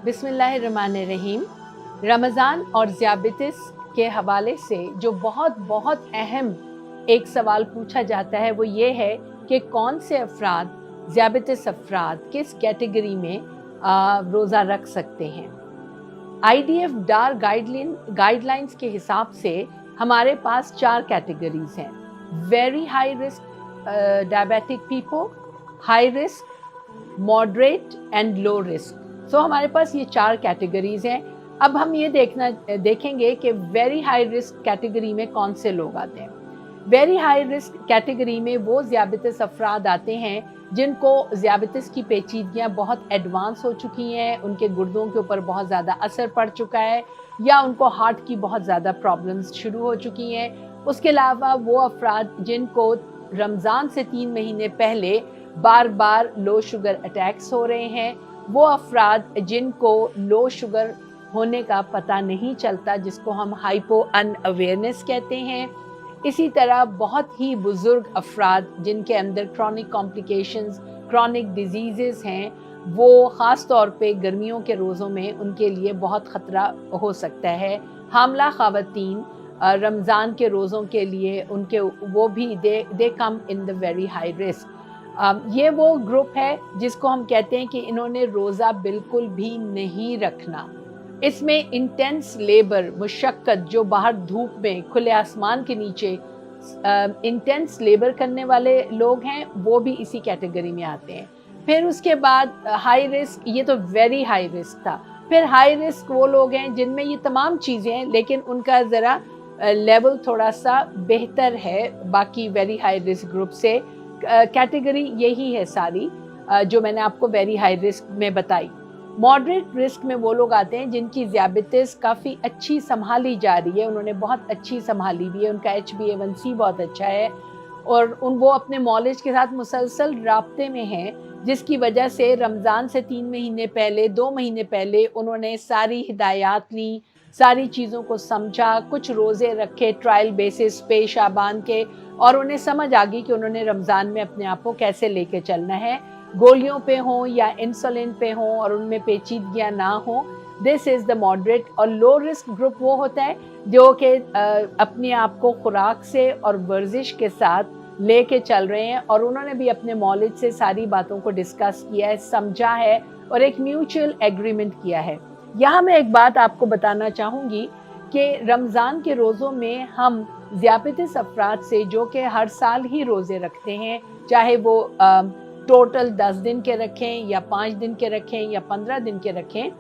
बिस्मिल्लाहिर्रहमानिर्रहीम। रमज़ान और ज़ियाबितिस के हवाले से जो बहुत अहम एक सवाल पूछा जाता है वो ये है कि कौन से अफराद ज़ियाबितिस अफराद किस कैटेगरी में रोज़ा रख सकते हैं। IDF डार गाइडलाइंस के हिसाब से हमारे पास 4 कैटेगरीज हैं। Very high risk diabetic people, high risk, moderate and low risk. So हमारे पास ये 4 कैटेगरीज हैं। अब हम ये देखेंगे कि वेरी हाई रिस्क कैटेगरी में कौन से लोग आते हैं। वेरी हाई रिस्क कैटेगरी में वो ज़ियाबितिस अफराद आते हैं जिनको ज़ियाबितिस की पेचीदगियाँ बहुत एडवांस हो चुकी हैं, उनके गुर्दों के ऊपर बहुत ज़्यादा असर पड़ चुका है या उनको हार्ट की बहुत ज़्यादा प्रॉब्लम्स शुरू हो चुकी हैं। उसके अलावा वो अफराद जिनको रमज़ान से 3 महीने पहले बार बार लो शुगर अटैक्स हो रहे हैं, वो अफराद जिनको लो शुगर होने का पता नहीं चलता, जिसको हम हाइपो अनअवेयरनेस कहते हैं। इसी तरह बहुत ही बुजुर्ग अफराद जिनके अंदर क्रॉनिक कॉम्प्लिकेशंस, क्रॉनिक डिजीज़ेस हैं, वो ख़ास तौर पे गर्मियों के रोज़ों में उनके लिए बहुत ख़तरा हो सकता है। हामला ख़वातीन रमज़ान के रोज़ों के लिए उनके वो भी they come in the very high risk. ये वो ग्रुप है जिसको हम कहते हैं कि इन्होंने रोज़ा बिल्कुल भी नहीं रखना। इसमें इंटेंस लेबर, मुशक्क़त, जो बाहर धूप में खुले आसमान के नीचे इंटेंस लेबर करने वाले लोग हैं, वो भी इसी कैटेगरी में आते हैं। फिर उसके बाद हाई रिस्क, ये तो वेरी हाई रिस्क था। फिर हाई रिस्क वो लोग हैं जिनमें ये तमाम चीज़ें हैं लेकिन उनका ज़रा लेवल थोड़ा सा बेहतर है बाकी वेरी हाई रिस्क ग्रुप से। कैटेगरी यही है सारी जो मैंने आपको वेरी हाई रिस्क में बताई। मॉडरेट रिस्क में वो लोग आते हैं जिनकी ज़ियाबितिस काफ़ी अच्छी संभाली जा रही है, उन्होंने बहुत अच्छी संभाली भी है, उनका HbA1c बहुत अच्छा है और वो अपने मौलिज के साथ मुसलसल राब्ते में हैं, जिसकी वजह से रमज़ान से 3 महीने पहले, 2 महीने पहले उन्होंने सारी हिदायत ली, सारी चीज़ों को समझा, कुछ रोज़े रखे ट्रायल बेसिस पे शाबान के, और उन्हें समझ आ गई कि उन्होंने रमज़ान में अपने आप को कैसे लेके चलना है, गोलियों पे हों या इंसुलिन पे हों और उनमें पेचीदगियाँ ना हों। This is the moderate. और लो रिस्क ग्रुप वो होता है जो कि अपने आप को खुराक से और वर्जिश के साथ लेके चल रहे हैं और उन्होंने भी अपने मौलिद से सारी बातों को डिस्कस किया है, समझा है और एक म्यूचुअल एग्रीमेंट किया है। यहाँ मैं एक बात आपको बताना चाहूँगी कि रमज़ान के रोज़ों में हम ज़ियाबितिस अफराद से जो कि हर साल ही रोज़े रखते हैं, चाहे वो टोटल 10 दिन के रखें या 5 दिन के रखें या 15 दिन के रखें,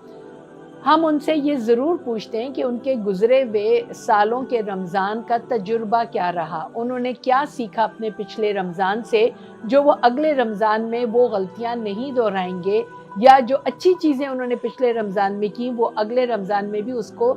हम उनसे ये ज़रूर पूछते हैं कि उनके गुज़रे हुए सालों के रमज़ान का तजुर्बा क्या रहा, उन्होंने क्या सीखा अपने पिछले रमज़ान से जो वो अगले रमज़ान में वो गलतियाँ नहीं दोहराएंगे, या जो अच्छी चीज़ें उन्होंने पिछले रमज़ान में की वो अगले रमज़ान में भी उसको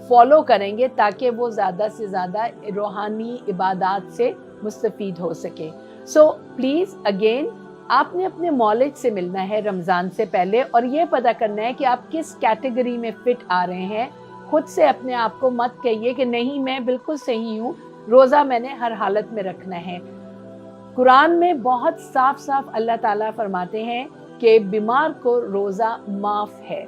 फॉलो करेंगे ताकि वो ज़्यादा से ज़्यादा रूहानी इबादत से मुस्तफ़ीद हो सके। सो प्लीज़ अगेन, आपने अपने मौलिद से मिलना है रमज़ान से पहले और ये पता करना है कि आप किस कैटेगरी में फ़िट आ रहे हैं। खुद से अपने आप को मत कहिए कि नहीं मैं बिल्कुल सही हूँ, रोज़ा मैंने हर हालत में रखना है। कुरान में बहुत साफ साफ अल्लाह ताला फरमाते हैं कि बीमार को रोज़ा माफ़ है।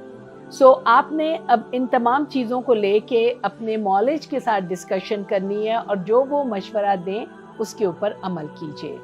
सो आपने अब इन तमाम चीज़ों को लेके अपने मौलिद के साथ डिस्कशन करनी है और जो वो मशवरा दें उसके ऊपर अमल कीजिए।